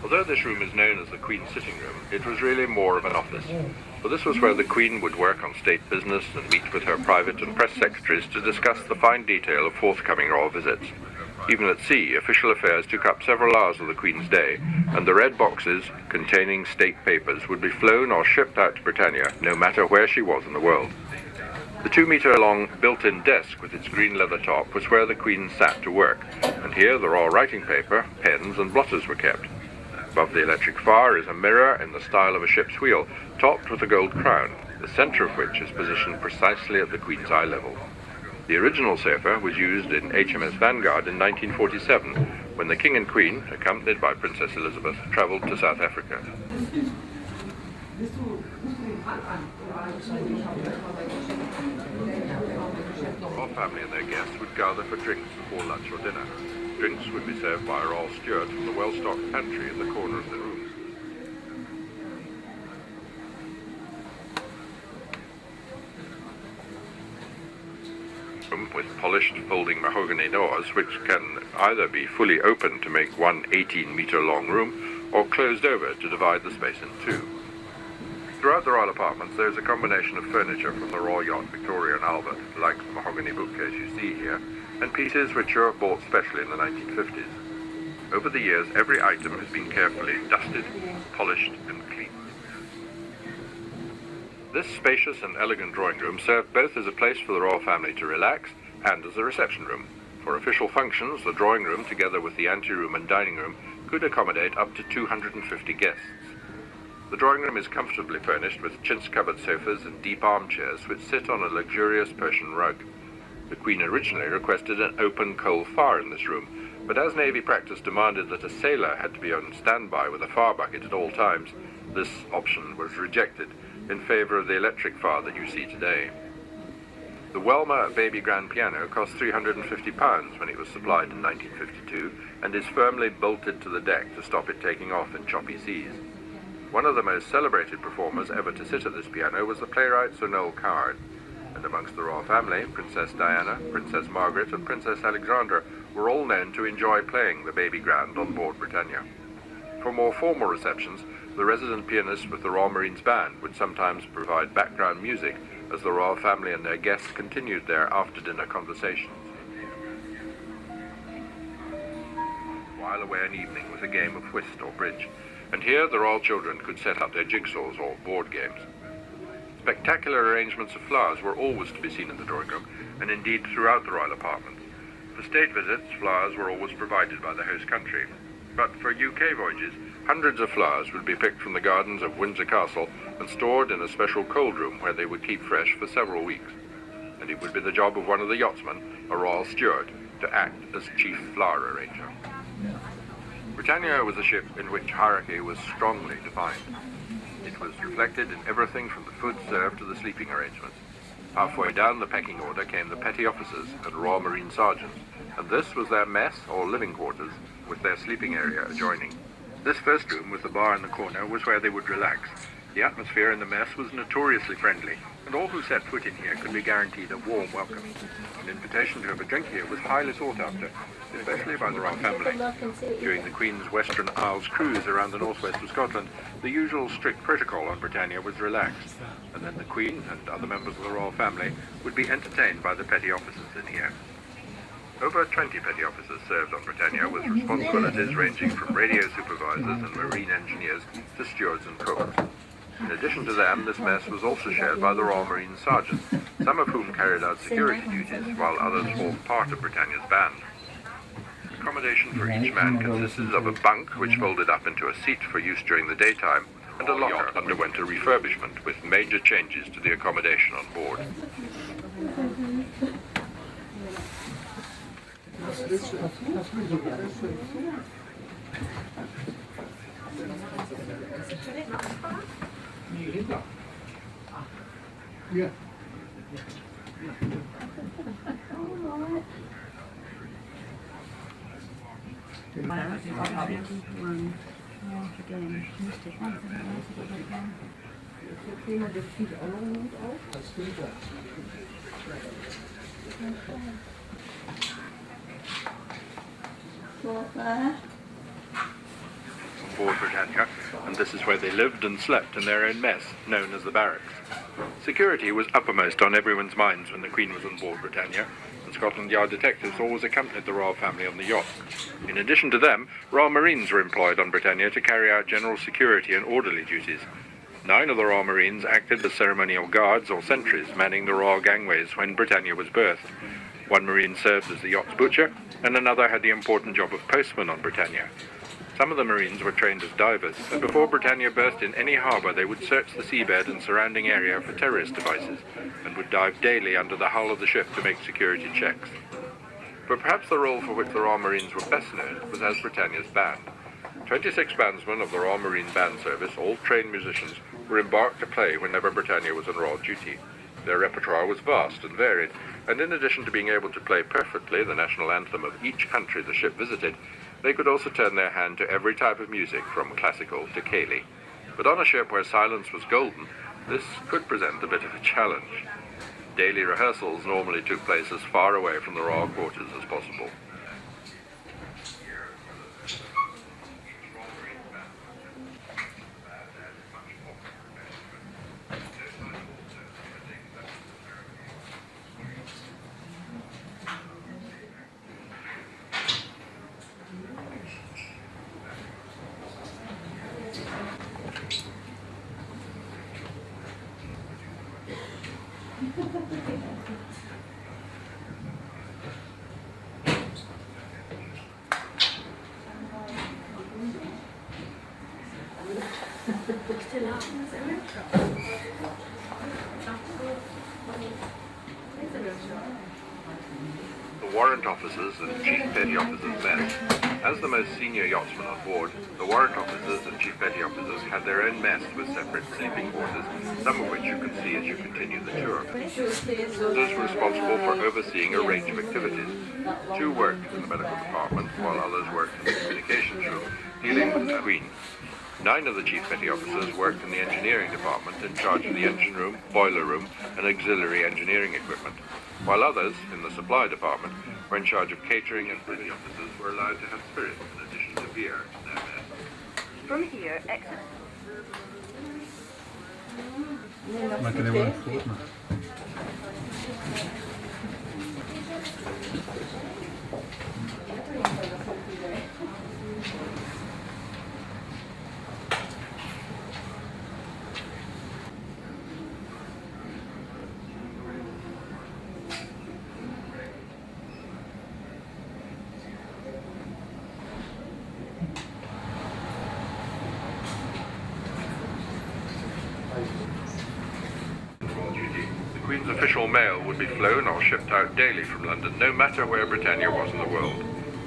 Although this room is known as the Queen's sitting room, it was really more of an office, for this was where the Queen would work on state business and meet with her private and press secretaries to discuss the fine detail of forthcoming royal visits. Even at sea, official affairs took up several hours of the Queen's day, and the red boxes containing state papers would be flown or shipped out to Britannia, no matter where she was in the world. The 2-metre-long built-in desk with its green leather top was where the Queen sat to work, and here the raw writing paper, pens and blotters were kept. Above the electric fire is a mirror in the style of a ship's wheel, topped with a gold crown, the centre of which is positioned precisely at the Queen's eye level. The original sofa was used in HMS Vanguard in 1947, when the King and Queen, accompanied by Princess Elizabeth, travelled to South Africa. The royal family and their guests would gather for drinks before lunch or dinner. Drinks would be served by a royal steward from the well-stocked pantry in the corner of the room. With polished folding mahogany doors, which can either be fully opened to make one 18-metre-long room, or closed over to divide the space in two. Throughout the royal apartments there is a combination of furniture from the royal yacht Victoria and Albert, like the mahogany bookcase you see here, and pieces which were bought specially in the 1950s. Over the years, every item has been carefully dusted, polished and cleaned. This spacious and elegant drawing room served both as a place for the royal family to relax and as a reception room. For official functions, the drawing room, together with the anteroom and dining room, could accommodate up to 250 guests. The drawing room is comfortably furnished with chintz-covered sofas and deep armchairs which sit on a luxurious Persian rug. The Queen originally requested an open coal fire in this room, but as Navy practice demanded that a sailor had to be on standby with a fire bucket at all times, this option was rejected in favour of the electric fire that you see today. The Welmer baby grand piano cost £350 when it was supplied in 1952 and is firmly bolted to the deck to stop it taking off in choppy seas. One of the most celebrated performers ever to sit at this piano was the playwright Sir Noel Coward, and amongst the royal family, Princess Diana, Princess Margaret and Princess Alexandra were all known to enjoy playing the baby grand on board Britannia. For more formal receptions, the resident pianist with the Royal Marines Band would sometimes provide background music as the royal family and their guests continued their after-dinner conversations. While away an evening was a game of whist or bridge, and here the royal children could set up their jigsaws or board games. Spectacular arrangements of flowers were always to be seen in the drawing room, and indeed throughout the royal apartments. For state visits, flowers were always provided by the host country, but for UK voyages, hundreds of flowers would be picked from the gardens of Windsor Castle and stored in a special cold room where they would keep fresh for several weeks. And it would be the job of one of the yachtsmen, a royal steward, to act as chief flower arranger. Britannia was a ship in which hierarchy was strongly defined. It was reflected in everything from the food served to the sleeping arrangements. Halfway down the pecking order came the petty officers and Royal Marine sergeants, and this was their mess or living quarters, with their sleeping area adjoining. This first room, with the bar in the corner, was where they would relax. The atmosphere in the mess was notoriously friendly, and all who set foot in here could be guaranteed a warm welcome. An invitation to have a drink here was highly sought after, especially by the royal family. During the Queen's Western Isles cruise around the northwest of Scotland, the usual strict protocol on Britannia was relaxed, and then the Queen and other members of the royal family would be entertained by the petty officers in here. Over 20 petty officers served on Britannia with responsibilities ranging from radio supervisors and marine engineers to stewards and cooks. In addition to them, this mess was also shared by the Royal Marine sergeants, some of whom carried out security duties while others formed part of Britannia's band. Accommodation for each man consisted of a bunk which folded up into a seat for use during the daytime, and a locker underwent a refurbishment with major changes to the accommodation on board. Yeah. aboard Britannia, and this is where they lived and slept in their own mess, known as the barracks. Security was uppermost on everyone's minds when the Queen was on board Britannia, and Scotland Yard detectives always accompanied the royal family on the yacht. In addition to them, Royal Marines were employed on Britannia to carry out general security and orderly duties. 9 of the Royal Marines acted as ceremonial guards or sentries, manning the royal gangways when Britannia was berthed. 1 Marine served as the yacht's butcher, and another had the important job of postman on Britannia. Some of the Marines were trained as divers, and before Britannia berthed in any harbour they would search the seabed and surrounding area for terrorist devices, and would dive daily under the hull of the ship to make security checks. But perhaps the role for which the Royal Marines were best known was as Britannia's band. 26 bandsmen of the Royal Marine Band Service, all trained musicians, were embarked to play whenever Britannia was on royal duty. Their repertoire was vast and varied, and in addition to being able to play perfectly the national anthem of each country the ship visited, they could also turn their hand to every type of music, from classical to ceilidh. But on a ship where silence was golden, this could present a bit of a challenge. Daily rehearsals normally took place as far away from the royal quarters as possible. The warrant officers and chief petty officers mess. As the most senior yachtsmen on board, the warrant officers and chief petty officers had their own mess with separate sleeping quarters, some of which you can see as you continue the tour. Those were responsible for overseeing a range of activities. 2 worked in the medical department, while others worked in the communications room, dealing with the Queen. 9 of the chief petty officers worked in the engineering department, in charge of the engine room, boiler room, and auxiliary engineering equipment, while others, in the supply department, were in charge of catering, and petty officers were allowed to have spirits in addition to beer in their mess. From here, exit. The Queen's official mail would be flown or shipped out daily from London, no matter where Britannia was in the world.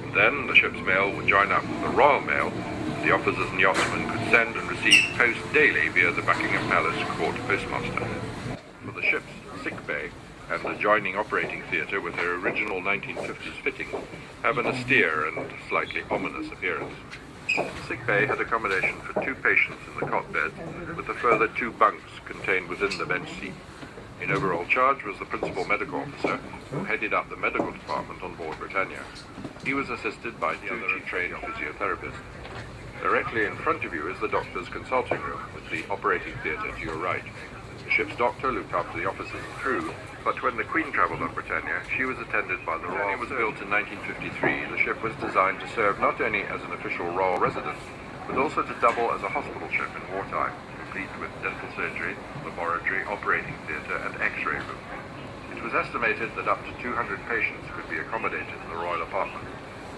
And then the ship's mail would join up with the Royal Mail, and the officers and yachtsmen could send and receive post daily via the Buckingham Palace Court Postmaster. For the ship's sick bay and adjoining operating theatre with their original 1950s fittings have an austere and slightly ominous appearance. The sick bay had accommodation for 2 patients in the cot beds, with a further 2 bunks contained within the bench seat. In overall charge was the principal medical officer, who headed up the medical department on board Britannia. He was assisted by 2 trained physiotherapists. Directly in front of you is the doctor's consulting room, with the operating theatre to your right. The ship's doctor looked after the officers and crew, but when the Queen travelled on Britannia, she was attended by the Royal. Britannia was built in 1953. The ship was designed to serve not only as an official royal residence, but also to double as a hospital ship in wartime, complete with dental surgery, laboratory, operating theatre, and X-ray room. It was estimated that up to 200 patients could be accommodated in the royal apartment,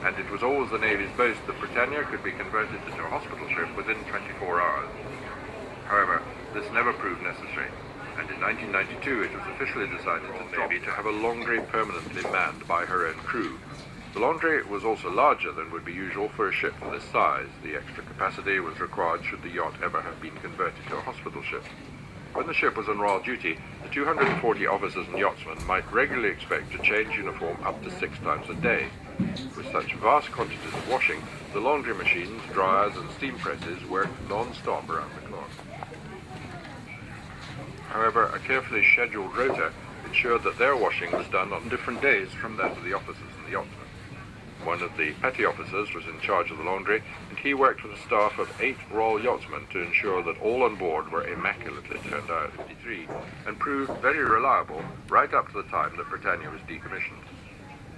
and it was always the Navy's boast that Britannia could be converted into a hospital ship within 24 hours. However, this never proved necessary, and in 1992 it was officially decided in the Navy to have a laundry permanently manned by her own crew. The laundry was also larger than would be usual for a ship of this size. The extra capacity was required should the yacht ever have been converted to a hospital ship. When the ship was on royal duty, the 240 officers and yachtsmen might regularly expect to change uniform up to 6 times a day. With such vast quantities of washing, the laundry machines, dryers and steam presses worked non-stop around the clock. However, a carefully scheduled rota ensured that their washing was done on different days from that of the officers and the yachtsmen. One of the petty officers was in charge of the laundry, and he worked with a staff of 8 Royal Yachtsmen to ensure that all on board were immaculately turned out. 53, and proved very reliable right up to the time that Britannia was decommissioned.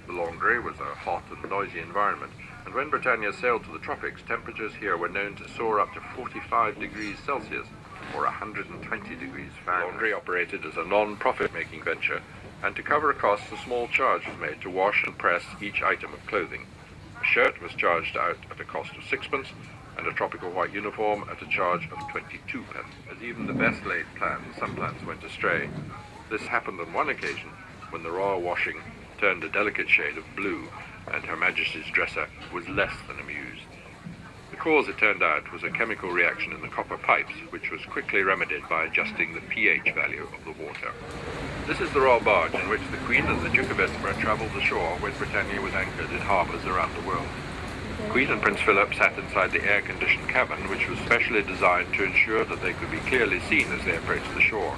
The laundry was a hot and noisy environment, and when Britannia sailed to the tropics, temperatures here were known to soar up to 45 degrees Celsius, or 120 degrees Fahrenheit. The laundry operated as a non-profit-making venture, and to cover costs, a small charge was made to wash and press each item of clothing. A shirt was charged out at a cost of 6 pence, and a tropical white uniform at a charge of 22 pence. As even the best laid plans, some plans went astray. This happened on one occasion when the raw washing turned a delicate shade of blue, and Her Majesty's dresser was less than amused. The cause, it turned out, was a chemical reaction in the copper pipes, which was quickly remedied by adjusting the pH value of the water. This is the royal barge in which the Queen and the Duke of Edinburgh travelled ashore when Britannia was anchored in harbours around the world. Queen and Prince Philip sat inside the air-conditioned cabin, which was specially designed to ensure that they could be clearly seen as they approached the shore.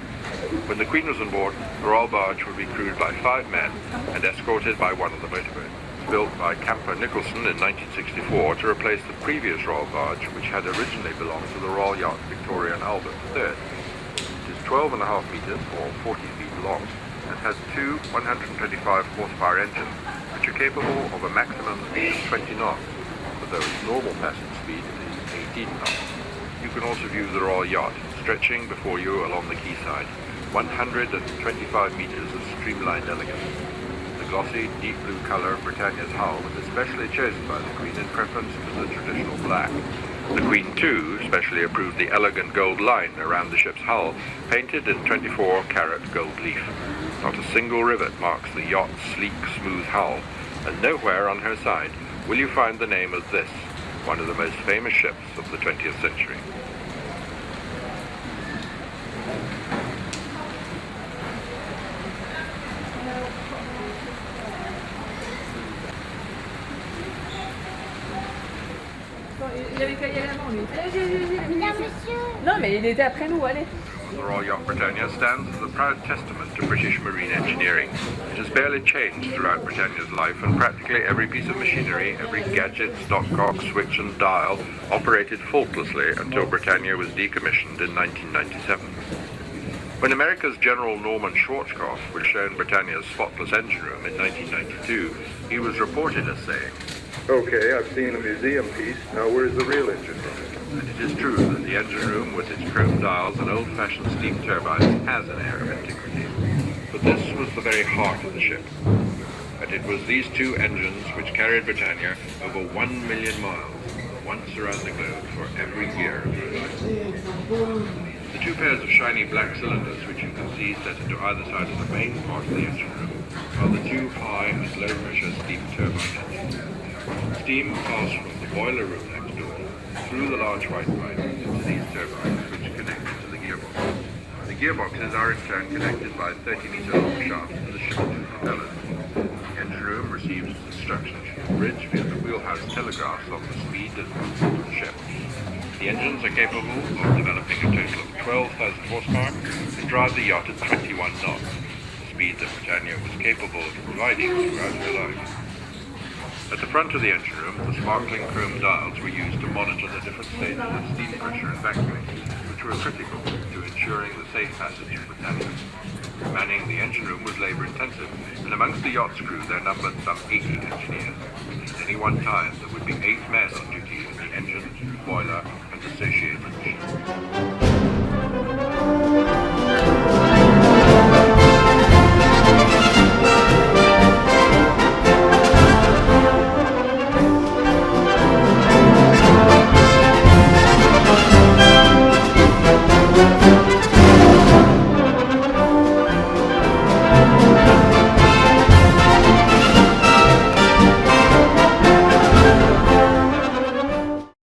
When the Queen was on board, the royal barge would be crewed by 5 men and escorted by one of the motorboats. Built by Camper Nicholson in 1964 to replace the previous royal barge, which had originally belonged to the Royal Yacht Victoria and Albert III. It is 12.5 meters, or 40 feet long, and has 2 125 horsepower engines, which are capable of a maximum speed of 20 knots, although its normal passing speed is 18 knots. You can also view the royal yacht stretching before you along the quayside, 125 meters of streamlined elegance. The glossy, deep blue colour of Britannia's hull was especially chosen by the Queen in preference to the traditional black. The Queen, too, specially approved the elegant gold line around the ship's hull, painted in 24-carat gold leaf. Not a single rivet marks the yacht's sleek, smooth hull, and nowhere on her side will you find the name of this, one of the most famous ships of the 20th century. Il avait qu'à y aller avant, lui. Non, mais il était après nous, allez. The Royal Yacht Britannia stands as a proud testament to British marine engineering. It has barely changed throughout Britannia's life, and practically every piece of machinery, every gadget, stopcock, switch and dial operated faultlessly until Britannia was decommissioned in 1997. When America's General Norman Schwarzkopf was shown Britannia's spotless engine room in 1992, he was reported as saying, "Okay, I've seen a museum piece. Now where's the real engine room?" and it is true that the engine room with its chrome dials and old-fashioned steam turbines has an air of antiquity. But this was the very heart of the ship. And it was these 2 engines which carried Britannia over 1 million miles, once around the globe for every year of her life. The 2 pairs of shiny black cylinders which you can see set into either side of the main part of the engine room are the 2 high and low pressure steam turbine engines. Steam passed from the boiler room next door through the large white pipes into these turbines which connect to the gearbox. The gearboxes are in turn connected by 30-meter long shafts to the ship's propellers. The engine room receives its instructions from the bridge via the wheelhouse telegraphs on the speed and movement of the ship. The engines are capable of developing a total of 12,000 horsepower and drive the yacht at 21 knots, the speed that Britannia was capable of providing throughout her life. At the front of the engine room, the sparkling chrome dials were used to monitor the different stages of steam pressure and vacuuming, which were critical to ensuring the safe passage of Britannia. Manning the engine room was labour-intensive, and amongst the yacht's crew there numbered some 80 engineers. At any one time, there would be 8 men on duty in the engine, boiler, and associated machinery.